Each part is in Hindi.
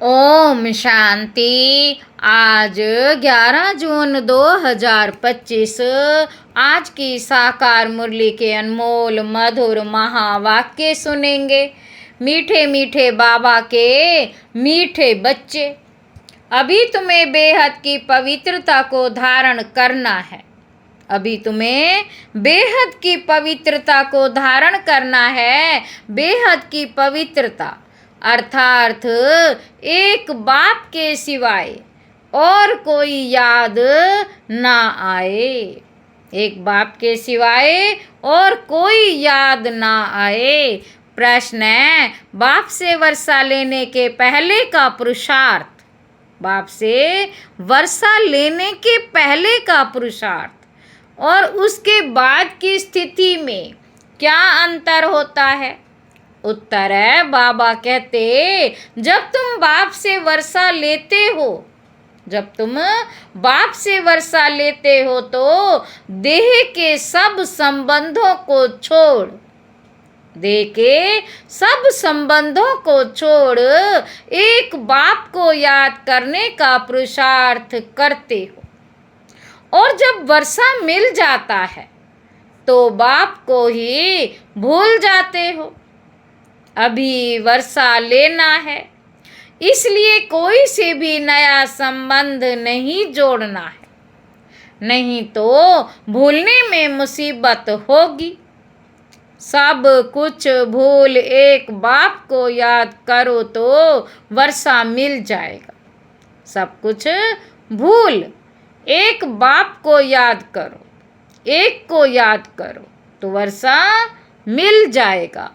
ओम शांति। आज 11 जून 2025 आज की साकार मुरली के अनमोल मधुर महावाक्य सुनेंगे। मीठे मीठे बाबा के मीठे बच्चे, अभी तुम्हें बेहद की पवित्रता को धारण करना है। अभी तुम्हें बेहद की पवित्रता को धारण करना है। बेहद की पवित्रता अर्थात एक बाप के सिवाय और कोई याद ना आए। एक बाप के सिवाय और कोई याद ना आए। प्रश्न है, बाप से वर्षा लेने के पहले का पुरुषार्थ। बाप से वर्षा लेने के पहले का पुरुषार्थ और उसके बाद की स्थिति में क्या अंतर होता है? उत्तर है, बाबा कहते जब तुम बाप से वर्षा लेते हो, जब तुम बाप से वर्षा लेते हो तो देह के सब संबंधों को छोड़, देह के सब संबंधों को छोड़ एक बाप को याद करने का पुरुषार्थ करते हो। और जब वर्षा मिल जाता है तो बाप को ही भूल जाते हो। अभी वर्षा लेना है, इसलिए कोई से भी नया संबंध नहीं जोड़ना है, नहीं तो भूलने में मुसीबत होगी। सब कुछ भूल एक बाप को याद करो तो वर्षा मिल जाएगा। सब कुछ भूल एक बाप को याद करो, एक को याद करो तो वर्षा मिल जाएगा।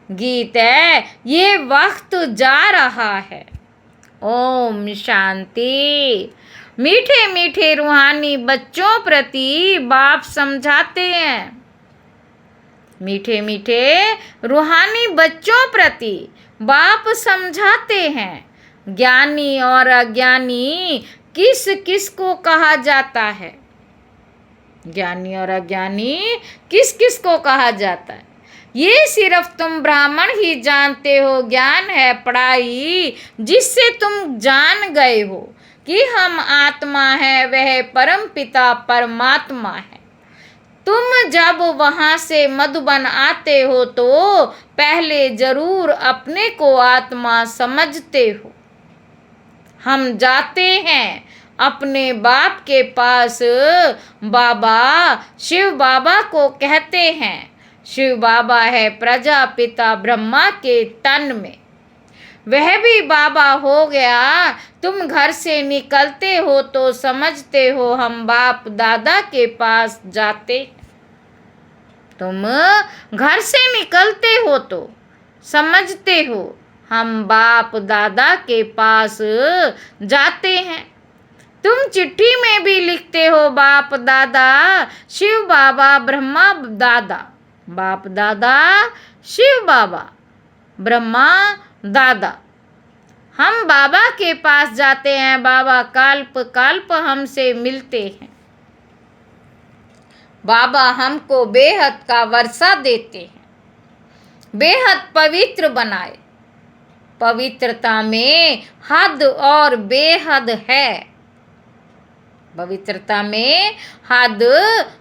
गीत है, ये वक्त जा रहा है। ओम शांति। मीठे मीठे रूहानी बच्चों प्रति बाप समझाते हैं। मीठे मीठे रूहानी बच्चों प्रति बाप समझाते हैं। ज्ञानी और अज्ञानी किस किस को कहा जाता है? ज्ञानी और अज्ञानी किस किस को कहा जाता है? ये सिर्फ तुम ब्राह्मण ही जानते हो। ज्ञान है पढ़ाई जिससे तुम जान गए हो कि हम आत्मा है, वह परम पिता परमात्मा है। तुम जब वहाँ से मधुबन आते हो तो पहले जरूर अपने को आत्मा समझते हो। हम जाते हैं अपने बाप के पास। बाबा शिव बाबा को कहते हैं। शिव बाबा है प्रजापिता ब्रह्मा के तन में, वह भी बाबा हो गया। तुम घर से निकलते हो तो समझते हो हम बाप दादा के पास जाते। तुम घर से निकलते हो तो समझते हो हम बाप दादा के पास जाते हैं। तुम चिट्ठी में भी लिखते हो बाप दादा शिव बाबा ब्रह्मा दादा। बाप दादा शिव बाबा ब्रह्मा दादा। हम बाबा के पास जाते हैं। बाबा काल्प काल्प हमसे मिलते हैं। बाबा हमको बेहद का वर्षा देते हैं, बेहद पवित्र बनाए। पवित्रता में हद और बेहद है। पवित्रता में हद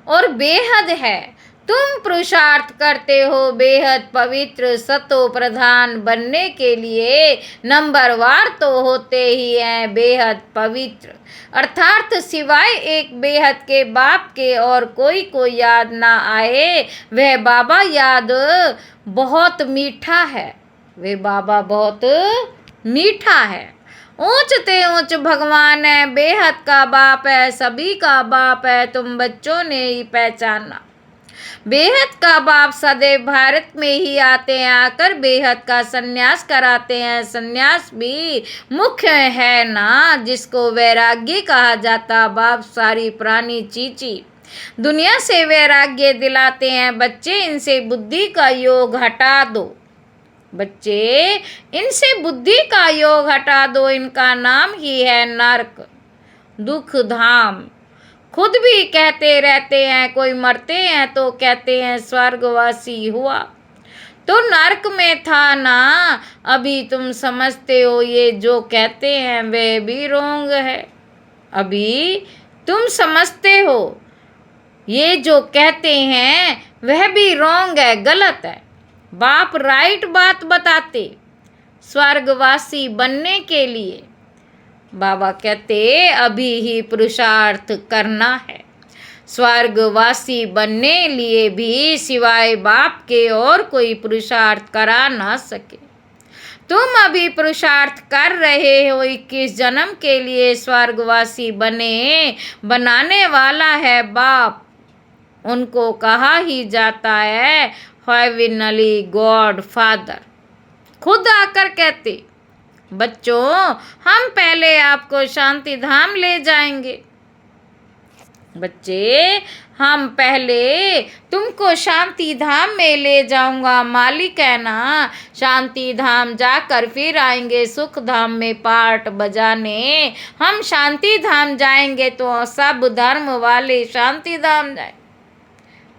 और बेहद है। तुम पुरुषार्थ करते हो बेहद पवित्र सतो प्रधान बनने के लिए। नंबरवार तो होते ही हैं बेहद पवित्र, अर्थात सिवाय एक बेहद के बाप के और कोई को याद ना आए। वह बाबा याद बहुत मीठा है। वे बाबा बहुत मीठा है। ऊंच ते ऊंच भगवान है, बेहद का बाप है, सभी का बाप है। तुम बच्चों ने ही पहचाना। बेहद का बाप सदैव भारत में ही आते हैं, आकर बेहद का सन्यास कराते हैं। सन्यास भी मुख्य है ना, जिसको वैराग्य कहा जाता। बाप सारी पुरानी चीची दुनिया से वैराग्य दिलाते हैं। बच्चे इनसे बुद्धि का योग हटा दो। बच्चे इनसे बुद्धि का योग हटा दो। इनका नाम ही है नरक, दुख धाम। खुद भी कहते रहते हैं, कोई मरते हैं तो कहते हैं स्वर्गवासी हुआ। तो नरक में था ना। अभी तुम समझते हो ये जो कहते हैं वह भी रोंग है। अभी तुम समझते हो ये जो कहते हैं वह भी रोंग है, गलत है। बाप राइट बात बताते। स्वर्गवासी बनने के लिए बाबा कहते अभी ही पुरुषार्थ करना है। स्वर्गवासी बनने लिए भी सिवाय बाप के और कोई पुरुषार्थ करा ना सके। तुम अभी पुरुषार्थ कर रहे हो 21 जन्म के लिए। स्वर्गवासी बनाने वाला है बाप। उनको कहा ही जाता है हेवनली गॉड फादर। खुद आकर कहते बच्चों हम पहले आपको शांति धाम ले जाएंगे। बच्चे हम पहले तुमको शांति धाम में ले जाऊंगा। मालिक है ना। शांति धाम जाकर फिर आएंगे सुख धाम में पार्ट बजाने। हम शांति धाम जाएंगे तो सब धर्म वाले शांति धाम जाए।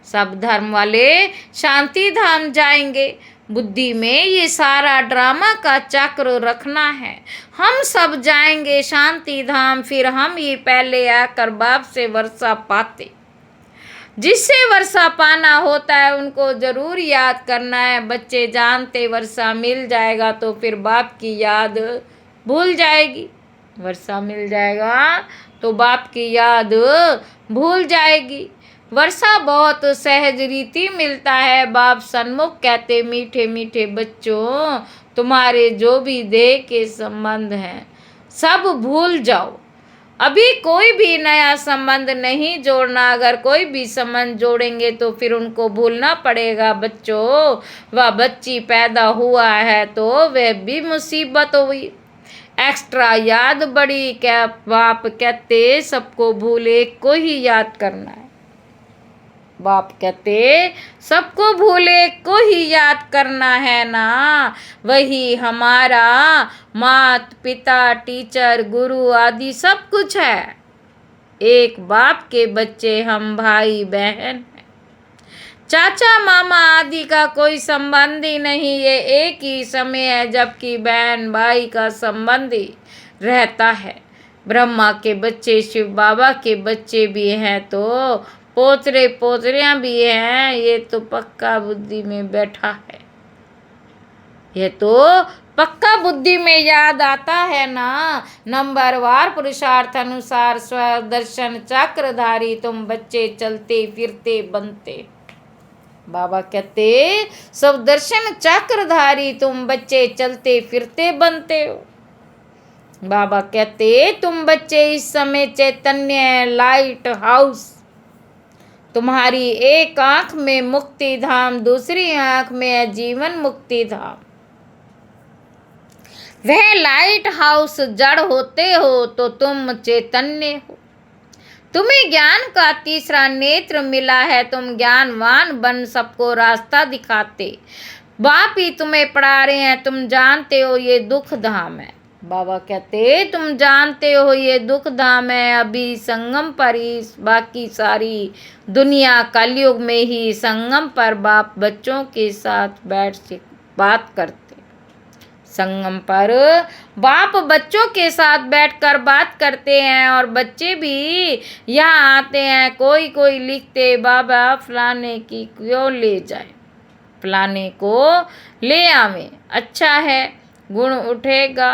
सब धर्म वाले शांति धाम जाएंगे। बुद्धि में ये सारा ड्रामा का चक्र रखना है। हम सब जाएंगे शांति धाम, फिर हम ही पहले आकर बाप से वर्षा पाते। जिससे वर्षा पाना होता है उनको जरूर याद करना है। बच्चे जानते वर्षा मिल जाएगा तो फिर बाप की याद भूल जाएगी। वर्षा मिल जाएगा तो बाप की याद भूल जाएगी। वर्षा बहुत सहज रीति मिलता है। बाप सन्मुख कहते मीठे मीठे बच्चों तुम्हारे जो भी देह के संबंध हैं सब भूल जाओ। अभी कोई भी नया संबंध नहीं जोड़ना। अगर कोई भी संबंध जोड़ेंगे तो फिर उनको भूलना पड़ेगा। बच्चों वह बच्ची पैदा हुआ है तो वह भी मुसीबत हुई। एक्स्ट्रा याद बड़ी। क्या बाप कहते सबको भूले को ही याद करना है। बाप कहते सबको भूले को ही याद करना है ना। वही हमारा मात पिता टीचर गुरु आदि सब कुछ है। एक बाप के बच्चे हम भाई बहन हैं। चाचा मामा आदि का कोई संबंध ही नहीं। ये एक ही समय है जबकि बहन भाई का संबंध ही रहता है। ब्रह्मा के बच्चे शिव बाबा के बच्चे भी हैं तो पोतरे पोतरियां भी हैं। ये तो पक्का बुद्धि में बैठा है। ये तो पक्का बुद्धि में याद आता है ना। नंबरवार पुरुषार्थ अनुसार स्वदर्शन चक्रधारी तुम बच्चे चलते फिरते बनते। बाबा कहते सब दर्शन चक्रधारी तुम बच्चे चलते फिरते बनते हो। बाबा कहते तुम बच्चे इस समय चैतन्य लाइट हाउस। तुम्हारी एक आंख में मुक्ति धाम, दूसरी आंख में है जीवन मुक्ति धाम। वह लाइट हाउस जड़ होते हो तो तुम चैतन्य हो। तुम्हें ज्ञान का तीसरा नेत्र मिला है। तुम ज्ञानवान बन सबको रास्ता दिखाते। बाप ही तुम्हें पढ़ा रहे हैं। तुम जानते हो ये दुख धाम है। बाबा कहते तुम जानते हो ये दुख धाम है। अभी संगम पर ही बाकी सारी दुनिया कलयुग में ही संगम पर बाप बच्चों के साथ बैठ से बात करते। संगम पर बाप बच्चों के साथ बैठकर बात करते हैं और बच्चे भी यहाँ आते हैं। कोई कोई लिखते बाबा फलाने की क्यों ले जाए, फलाने को ले आवे, अच्छा है गुण उठेगा,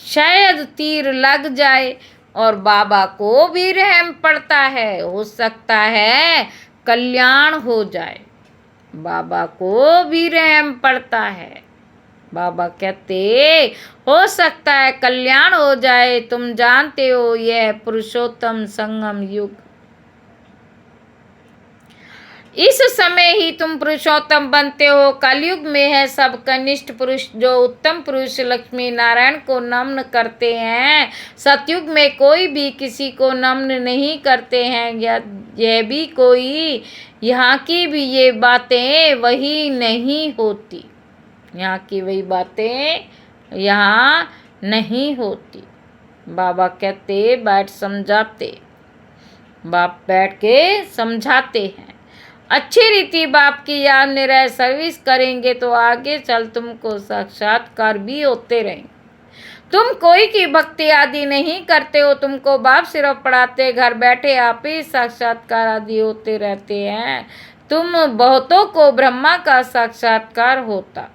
शायद तीर लग जाए। और बाबा को भी रहम पड़ता है, हो सकता है कल्याण हो जाए। बाबा को भी रहम पड़ता है। बाबा कहते हो सकता है कल्याण हो जाए। तुम जानते हो यह पुरुषोत्तम संगम युग। इस समय ही तुम पुरुषोत्तम बनते हो। कलयुग में है सब कनिष्ठ पुरुष जो उत्तम पुरुष लक्ष्मी नारायण को नमन करते हैं। सतयुग में कोई भी किसी को नमन नहीं करते हैं। यह भी कोई यहाँ की भी ये बातें वही नहीं होती। यहाँ की वही बातें यहाँ नहीं होती। बाबा कहते बैठ समझाते। बाप बैठ के समझाते हैं अच्छी रीति बाप की याद में रह सर्विस करेंगे तो आगे चल तुमको साक्षात्कार भी होते रहेंगे। तुम कोई की भक्ति आदि नहीं करते हो, तुमको बाप सिर्फ पढ़ाते, घर बैठे आप ही साक्षात्कार आदि होते रहते हैं। तुम बहुतों को ब्रह्मा का साक्षात्कार होता,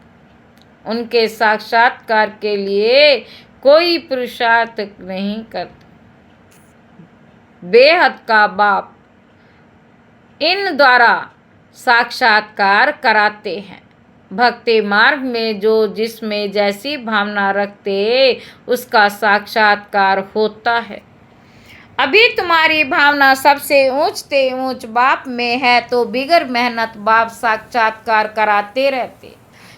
उनके साक्षात्कार के लिए कोई पुरुषार्थ नहीं करता। बेहद का बाप इन द्वारा साक्षात्कार कराते हैं। भक्ति मार्ग में जो जिसमें जैसी भावना रखते उसका साक्षात्कार होता है। अभी तुम्हारी भावना सबसे ऊंचते ऊंच बाप में है तो बिगर मेहनत बाप साक्षात्कार कराते रहते।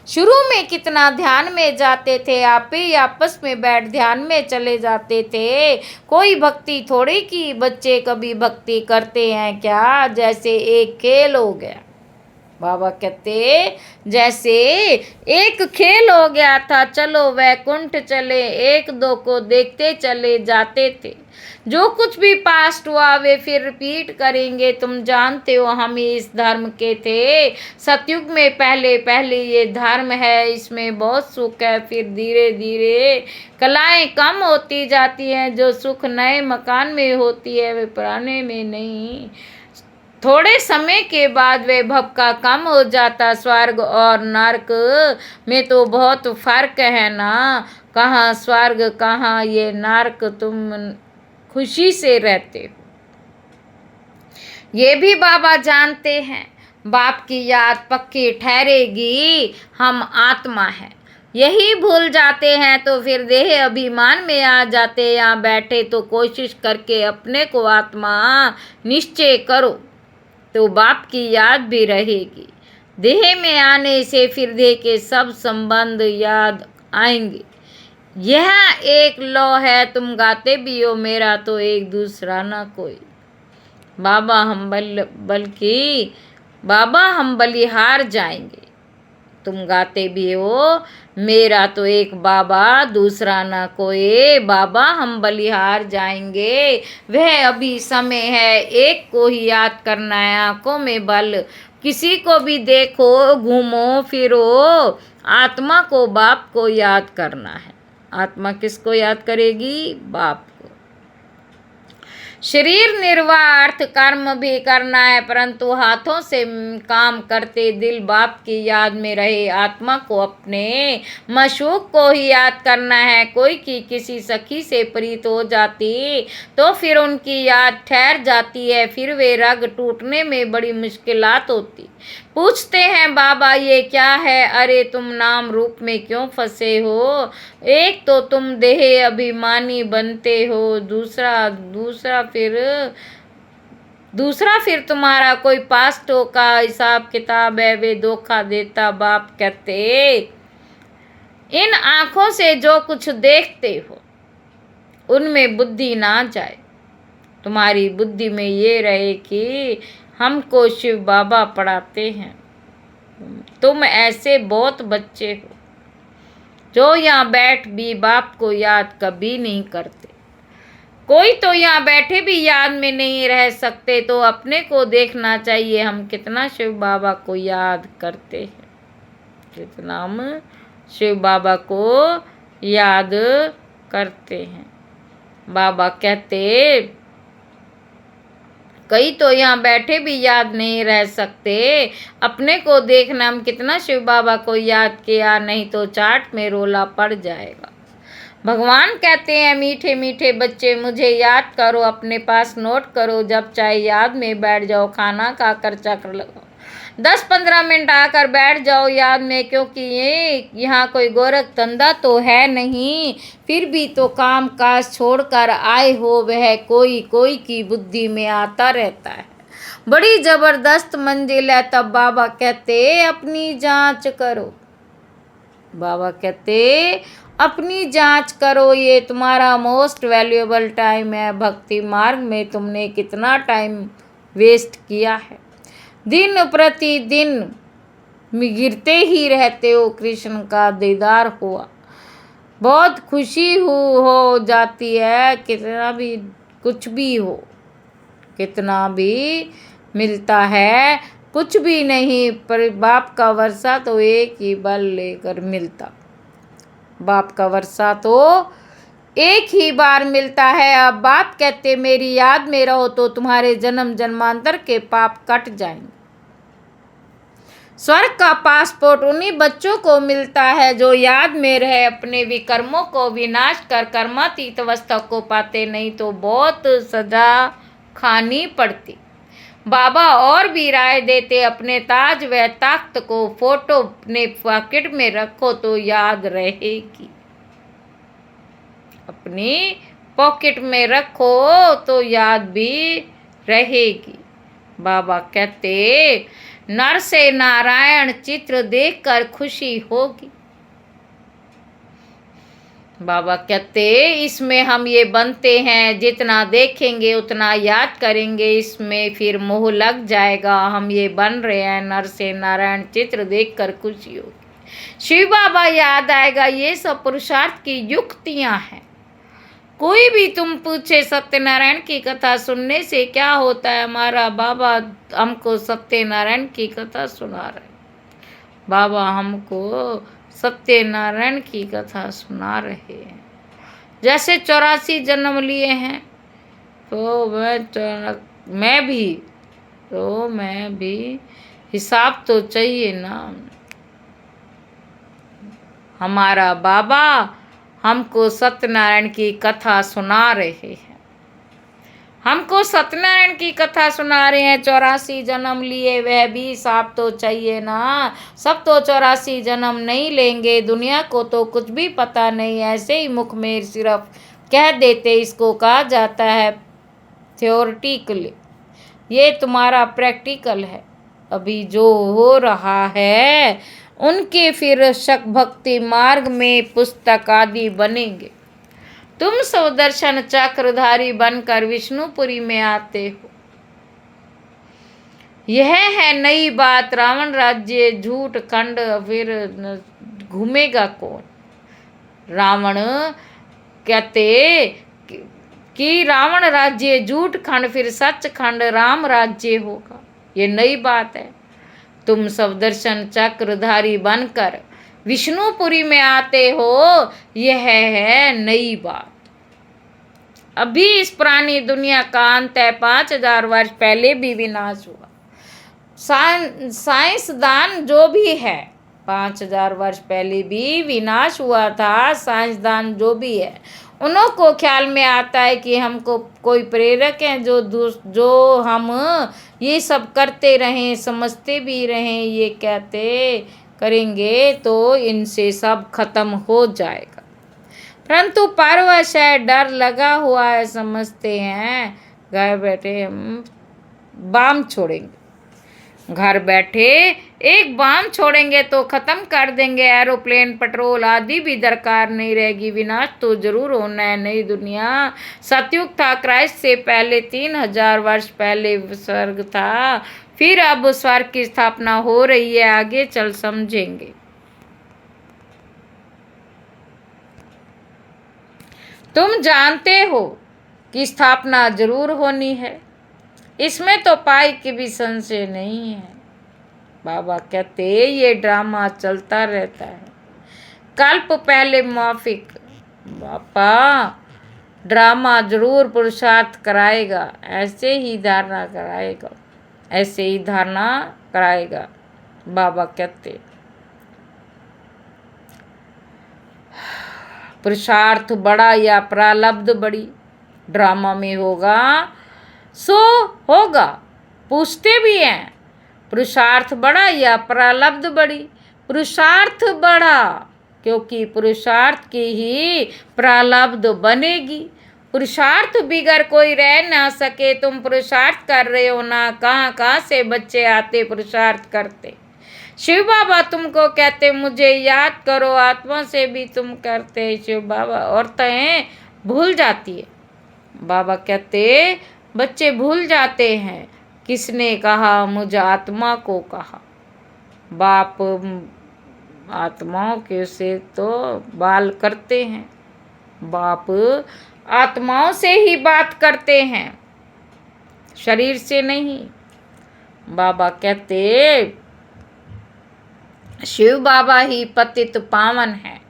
शुरू में कितना ध्यान में जाते थे, आप ही आपस में बैठ ध्यान में चले जाते थे। कोई भक्ति थोड़ी की, बच्चे कभी भक्ति करते हैं क्या? जैसे एक खेल हो गया। बाबा कहते जैसे एक खेल हो गया था, चलो वैकुंठ चले, एक दो को देखते चले जाते थे। जो कुछ भी पास्ट हुआ वे फिर रिपीट करेंगे। तुम जानते हो हम इस धर्म के थे। सतयुग में पहले पहले ये धर्म है, इसमें बहुत सुख है। फिर धीरे धीरे कलाएं कम होती जाती हैं। जो सुख नए मकान में होती है वे पुराने में नहीं। थोड़े समय के बाद वैभव का कम हो जाता। स्वर्ग और नरक में तो बहुत फर्क है ना। कहाँ स्वर्ग कहाँ ये नरक, तुम खुशी से रहते हो ये भी बाबा जानते हैं। बाप की याद पक्की ठहरेगी, हम आत्मा है, यही भूल जाते हैं तो फिर देह अभिमान में आ जाते। यहाँ बैठे तो कोशिश करके अपने को आत्मा निश्चय करो तो बाप की याद भी रहेगी। देह में आने से फिर देह के सब संबंध याद आएंगे। यह एक लौ है, तुम गाते भी हो मेरा तो एक दूसरा ना कोई। बाबा हम बलिहार जाएंगे। तुम गाते भी हो मेरा तो एक बाबा दूसरा ना कोई। बाबा हम बलिहार जाएंगे, वह अभी समय है एक को ही याद करना है। आंखों में बल, किसी को भी देखो, घूमो फिरो, आत्मा को बाप को याद करना है। आत्मा किसको याद करेगी? बाप को। शरीर निर्वाह अर्थ कर्म भी करना है, परंतु हाथों से काम करते दिल बाप की याद में रहे। आत्मा को अपने मशूक को ही याद करना है। कोई की किसी सखी से प्रीत हो जाती तो फिर उनकी याद ठहर जाती है। फिर वे रग टूटने में बड़ी मुश्किलात होती। पूछते हैं बाबा ये क्या है? अरे तुम नाम रूप में क्यों फंसे हो? एक तो तुम देह अभिमानी बनते हो, दूसरा फिर तुम्हारा कोई पास्टों का हिसाब किताब है, वे धोखा देता। बाप कहते इन आँखों से जो कुछ देखते हो उनमें बुद्धि ना जाए। तुम्हारी बुद्धि में ये रहे कि हमको शिव बाबा पढ़ाते हैं। तुम ऐसे बहुत बच्चे हो जो यहाँ बैठ भी बाप को याद कभी नहीं करते। कोई तो यहाँ बैठे भी याद में नहीं रह सकते, तो अपने को देखना चाहिए हम कितना शिव बाबा को याद करते हैं, कितना हम शिव बाबा को याद करते हैं। बाबा कहते कई तो यहाँ बैठे भी याद नहीं रह सकते। अपने को देखना हम कितना शिव बाबा को याद किया, नहीं तो चाट में रोला पड़ जाएगा। भगवान कहते हैं मीठे मीठे बच्चे मुझे याद करो, अपने पास नोट करो, जब चाहे याद में बैठ जाओ। खाना खाकर चक्र लगाओ, 10-15 मिनट आकर बैठ जाओ याद में, क्योंकि ये यहाँ कोई गोरख धंधा तो है नहीं। फिर भी तो काम काज छोड़कर आए हो, वह कोई कोई की बुद्धि में आता रहता है। बड़ी जबरदस्त मंजिल है। तब बाबा कहते अपनी जांच करो। बाबा कहते अपनी जांच करो, ये तुम्हारा मोस्ट वैल्यूएबल टाइम है। भक्ति मार्ग में तुमने कितना टाइम वेस्ट किया है। दिन प्रतिदिन गिरते ही रहते हो। कृष्ण का दीदार हुआ, बहुत खुशी हो जाती है। कितना भी कुछ भी हो, कितना भी मिलता है, कुछ भी नहीं, पर बाप का वर्षा तो एक ही बल लेकर मिलता। बाप का वर्षा तो एक ही बार मिलता है। अब बाप कहते मेरी याद में रहो तो तुम्हारे जन्म जन्मांतर के पाप कट जाएंगे। स्वर्ग का पासपोर्ट उन्हीं बच्चों को मिलता है जो याद में रहे, अपने विकर्मों को विनाश कर कर्मातीत अवस्था को पाते, नहीं तो बहुत सजा खानी पड़ती। बाबा और भी राय देते, अपने ताज व तख्त को फोटो अपने पॉकेट में रखो तो याद रहेगी। अपनी पॉकेट में रखो तो याद भी रहेगी। बाबा कहते नर से नारायण चित्र देखकर खुशी होगी। बाबा कहते इसमें हम ये बनते हैं, जितना देखेंगे उतना याद करेंगे, इसमें फिर मोह लग जाएगा। हम ये बन रहे हैं, नर से नारायण चित्र देखकर खुशी होगी। शिव बाबा याद आएगा। ये सब पुरुषार्थ की युक्तियां हैं। कोई भी तुम पूछे सत्यनारायण की कथा सुनने से क्या होता है, हमारा बाबा हमको सत्यनारायण की कथा सुना रहे। बाबा हमको सत्यनारायण की कथा सुना रहे हैं। जैसे 84 जन्म लिए हैं तो मैं भी हिसाब तो चाहिए ना। हमारा बाबा हमको सत्यनारायण की कथा सुना रहे हैं। हमको सत्यनारायण की कथा सुना रहे हैं। 84 जन्म लिए, वह भी हिसाब तो चाहिए ना। सब तो 84 जन्म नहीं लेंगे। दुनिया को तो कुछ भी पता नहीं, ऐसे ही मुख में सिर्फ कह देते। इसको कहा जाता है थ्योरेटिकली। ये तुम्हारा प्रैक्टिकल है। अभी जो हो रहा है उनके फिर शक भक्ति मार्ग में पुस्तक आदि बनेंगे। तुम सुदर्शन चक्रधारी बनकर विष्णुपुरी में आते हो। यह है नई बात। रावण राज्य झूठ खंड, फिर घूमेगा कौन? रावण कहते कि रावण राज्य झूठ खंड, फिर सच खंड राम राज्य होगा। ये नई बात है। तुम सुदर्शन चक्रधारी बनकर विष्णुपुरी में आते हो, यह है नई बात। अभी इस पुरानी दुनिया का अंत है। 5000 वर्ष पहले भी विनाश हुआ। साइंसदान जो भी है, 5000 वर्ष पहले भी विनाश हुआ था। साइंसदान जो भी है, उन्हों को ख्याल में आता है कि हमको कोई प्रेरक हैं जो हम ये सब करते रहें, समझते भी रहें। ये कहते करेंगे तो इनसे सब खत्म हो जाएगा। परंतु परवश है, डर लगा हुआ है। समझते हैं घर बैठे हम बाम छोड़ेंगे, घर बैठे एक बाम छोड़ेंगे तो खत्म कर देंगे। एरोप्लेन, पेट्रोल आदि भी दरकार नहीं रहेगी। विनाश तो जरूर होना है। नई दुनिया सतयुग था। क्राइस्ट से पहले 3000 वर्ष पहले स्वर्ग था। फिर अब स्वर्ग की स्थापना हो रही है। आगे चल समझेंगे। तुम जानते हो कि स्थापना जरूर होनी है, इसमें तो पाई की भी संशय नहीं है। बाबा कहते ये ड्रामा चलता रहता है। कल्प पहले माफिक बापा ड्रामा जरूर पुरुषार्थ कराएगा। ऐसे ही धारणा कराएगा। बाबा कहते पुरुषार्थ बड़ा या प्रारब्ध बड़ी, ड्रामा में होगा सो होगा। पूछते भी हैं पुरुषार्थ बड़ा या प्रारब्ध बड़ी? पुरुषार्थ बड़ा, क्योंकि पुरुषार्थ की ही प्रारब्ध बनेगी। पुरुषार्थ बिगर कोई रह ना सके। तुम पुरुषार्थ कर रहे हो ना, कहाँ से बच्चे आते पुरुषार्थ करते। शिव बाबा तुमको कहते मुझे याद करो, आत्मा से भी तुम करते। शिव बाबा औरतें भूल जाती है। बाबा कहते बच्चे भूल जाते हैं। किसने कहा? मुझे आत्मा को कहा। बाप आत्माओं के से तो बाल करते हैं। बाप आत्माओं से ही बात करते हैं, शरीर से नहीं। बाबा कहते शिव बाबा ही पतित पावन है।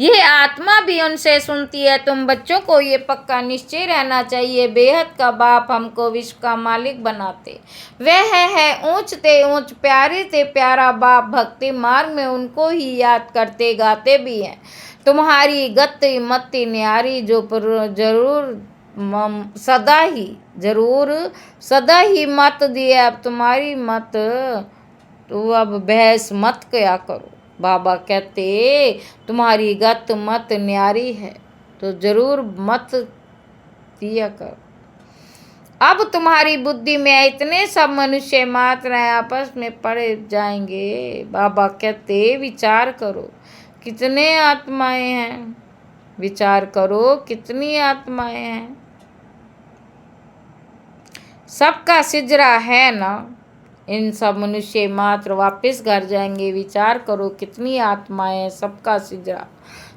ये आत्मा भी उनसे सुनती है। तुम बच्चों को ये पक्का निश्चय रहना चाहिए, बेहद का बाप हमको विश्व का मालिक बनाते वह है ऊंच ते ऊंच, प्यारे ते प्यारा बाप। भक्ति मार्ग में उनको ही याद करते गाते भी हैं। तुम्हारी गति मति न्यारी, जो जरूर सदा ही मत दिए। अब तुम्हारी मत तो अब बहस मत क्या करो। बाबा कहते तुम्हारी गत मत न्यारी है तो जरूर मत दिया करो। अब तुम्हारी बुद्धि में इतने सब मनुष्य मात्र हैं, आपस में पड़े जाएंगे। बाबा कहते विचार करो कितने आत्माएं हैं, विचार करो कितनी आत्माएं हैं। सबका सिजरा है ना, इन सब मनुष्य मात्र वापस घर जाएंगे। विचार करो कितनी आत्माएं, सबका सिजरा।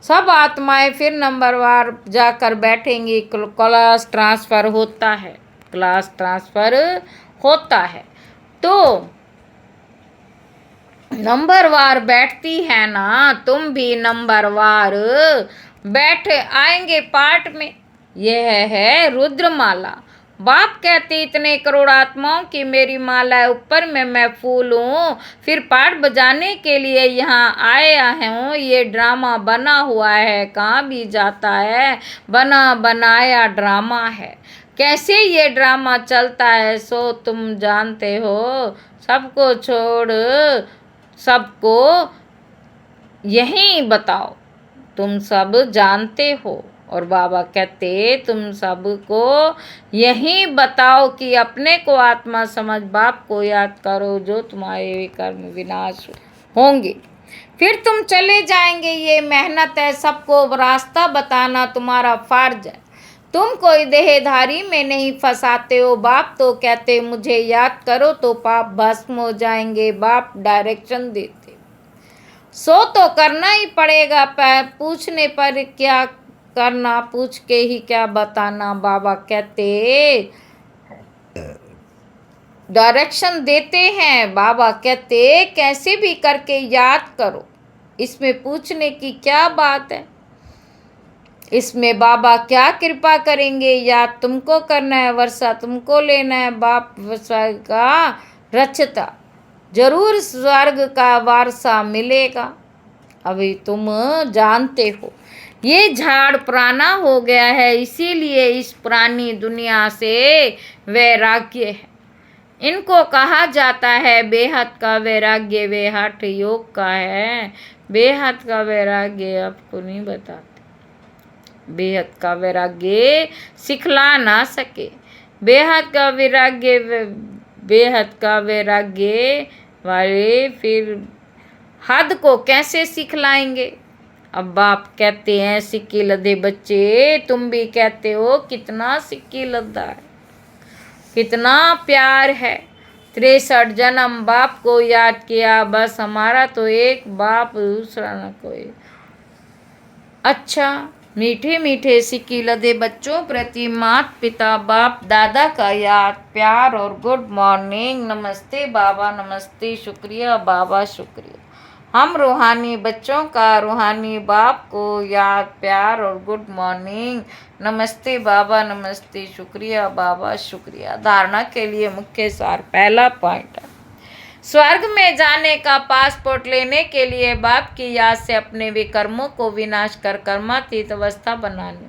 सब आत्माएं फिर नंबरवार जाकर बैठेंगी। क्लास ट्रांसफर होता है तो नंबरवार बैठती है ना, तुम भी नंबरवार बैठ आएंगे पाठ में। यह है रुद्रमाला। बाप कहते इतने करोड़ आत्माओं की मेरी माला है, ऊपर में मैं फूल हूँ। फिर पाठ बजाने के लिए यहाँ आया हूँ। ये ड्रामा बना हुआ है, कहाँ भी जाता है बना बनाया ड्रामा है। कैसे ये ड्रामा चलता है सो तुम जानते हो। सबको छोड़ सबको यहीं बताओ, तुम सब जानते हो। और बाबा कहते तुम सबको यही बताओ कि अपने को आत्मा समझ बाप को याद करो, जो तुम्हारे कर्म विनाश होंगे। फिर तुम चले जाएंगे। ये मेहनत है, सबको रास्ता बताना तुम्हारा फर्ज है। तुम कोई देहधारी में नहीं फंसाते हो। बाप तो कहते मुझे याद करो तो पाप भस्म हो जाएंगे। बाप डायरेक्शन देते सो तो करना ही पड़ेगा। पूछने पर क्या करना, पूछ के ही क्या बताना। बाबा कहते डायरेक्शन देते हैं। बाबा कहते कैसे भी करके याद करो, इसमें पूछने की क्या बात है। इसमें बाबा क्या कृपा करेंगे। याद तुमको करना है, वर्षा तुमको लेना है। बाप स्वर्ग का रचता, जरूर स्वर्ग का वारसा मिलेगा। अभी तुम जानते हो ये झाड़ पुराना हो गया है, इसीलिए इस पुरानी दुनिया से वैराग्य है। इनको कहा जाता है बेहद का वैराग्य। वे हठ योग का है। बेहद का वैराग्य आपको नहीं बताते। बेहद का वैराग्य सिखला ना सके। बेहद का वैराग्य वाले फिर हद को कैसे सिखलाएंगे। अब बाप कहते हैं सिक्की लदे बच्चे, तुम भी कहते हो कितना सिक्की लद्दा है, कितना प्यार है। 63 जन्म बाप को याद किया, बस हमारा तो एक बाप, दूसरा न कोई। अच्छा मीठे मीठे सिक्की लदे बच्चों प्रति माता पिता बाप दादा का याद प्यार और गुड मॉर्निंग। नमस्ते बाबा, नमस्ते, शुक्रिया बाबा, शुक्रिया। हम रूहानी बच्चों का रूहानी बाप को याद प्यार और गुड मॉर्निंग। नमस्ते बाबा, नमस्ते, शुक्रिया बाबा, शुक्रिया। धारणा के लिए मुख्य सार। पहला पॉइंट है स्वर्ग में जाने का पासपोर्ट लेने के लिए बाप की याद से अपने विकर्मों को विनाश कर कर्मातीत अवस्था बनाने,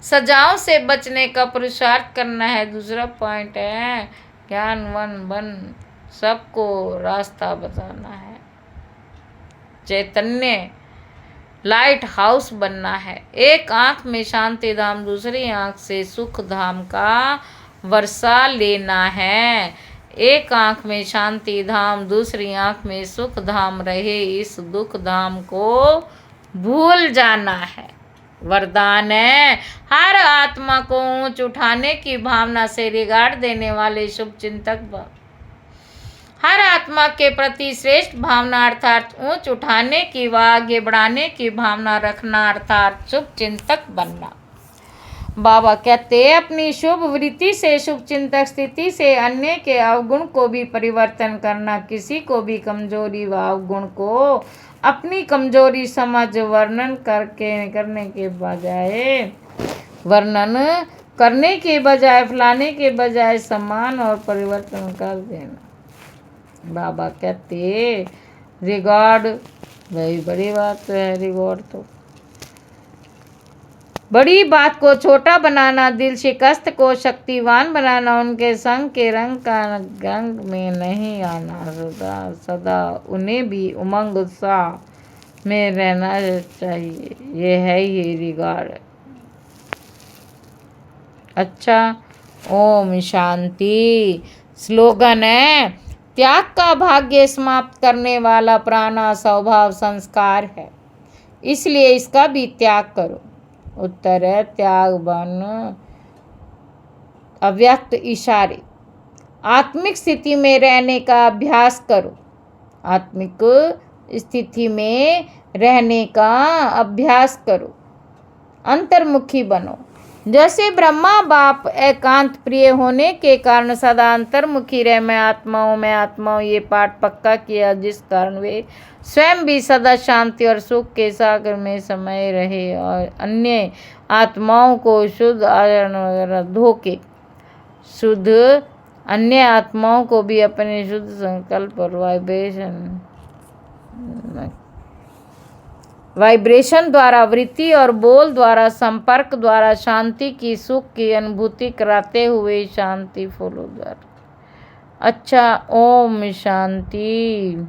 सजाओं से बचने का पुरुषार्थ करना है। दूसरा पॉइंट है ज्ञानवन बन सबको रास्ता बताना है। चैतन्य लाइट हाउस बनना है। एक आंख में शांति धाम, दूसरी आंख से सुख धाम का वर्षा लेना है। एक आंख में शांति धाम, दूसरी आंख में सुख धाम रहे, इस दुख धाम को भूल जाना है। वरदान है हर आत्मा को ऊंच उठाने की भावना से रिगार्ड देने वाले शुभ चिंतक। हर आत्मा के प्रति श्रेष्ठ भावना अर्थात ऊंच उठाने की व आगे बढ़ाने की भावना रखना अर्थात शुभ चिंतक बनना। बाबा कहते हैं अपनी शुभ वृत्ति से, शुभ चिंतक स्थिति से अन्य के अवगुण को भी परिवर्तन करना, किसी को भी कमजोरी व अवगुण को अपनी कमजोरी समझ वर्णन करने के बजाय फैलाने के बजाय सम्मान और परिवर्तन कर देना। बाबा कहते रिकॉर्ड, वही बड़ी बात है। रिकॉर्ड तो बड़ी बात को छोटा बनाना, दिल शिकस्त को शक्तिवान बनाना, उनके संग के रंग में नहीं आना, सदा उन्हें भी उमंग उत्साह में रहना चाहिए। ये है ये रिगार्ड। अच्छा, ओम शांति। स्लोगन है, त्याग का भाग्य समाप्त करने वाला पुराना स्वभाव संस्कार है, इसलिए इसका भी त्याग करो। उत्तर है त्याग बन अव्यक्त इशारे। आत्मिक स्थिति में रहने का अभ्यास करो। आत्मिक स्थिति में रहने का अभ्यास करो। अंतर्मुखी बनो। जैसे ब्रह्मा बाप एकांत प्रिय होने के कारण सदा अंतर्मुखी रहे। मैं आत्माओं ये पाठ पक्का किया, जिस कारण वे स्वयं भी सदा शांति और सुख के सागर में समय रहे और अन्य आत्माओं को शुद्ध आचरण वगैरह धोके शुद्ध अन्य आत्माओं को भी अपने शुद्ध संकल्प और वाइब्रेशन द्वारा, वृत्ति और बोल द्वारा, संपर्क द्वारा शांति की, सुख की अनुभूति कराते हुए शांति फूलों द्वारा। अच्छा, ओम शांति।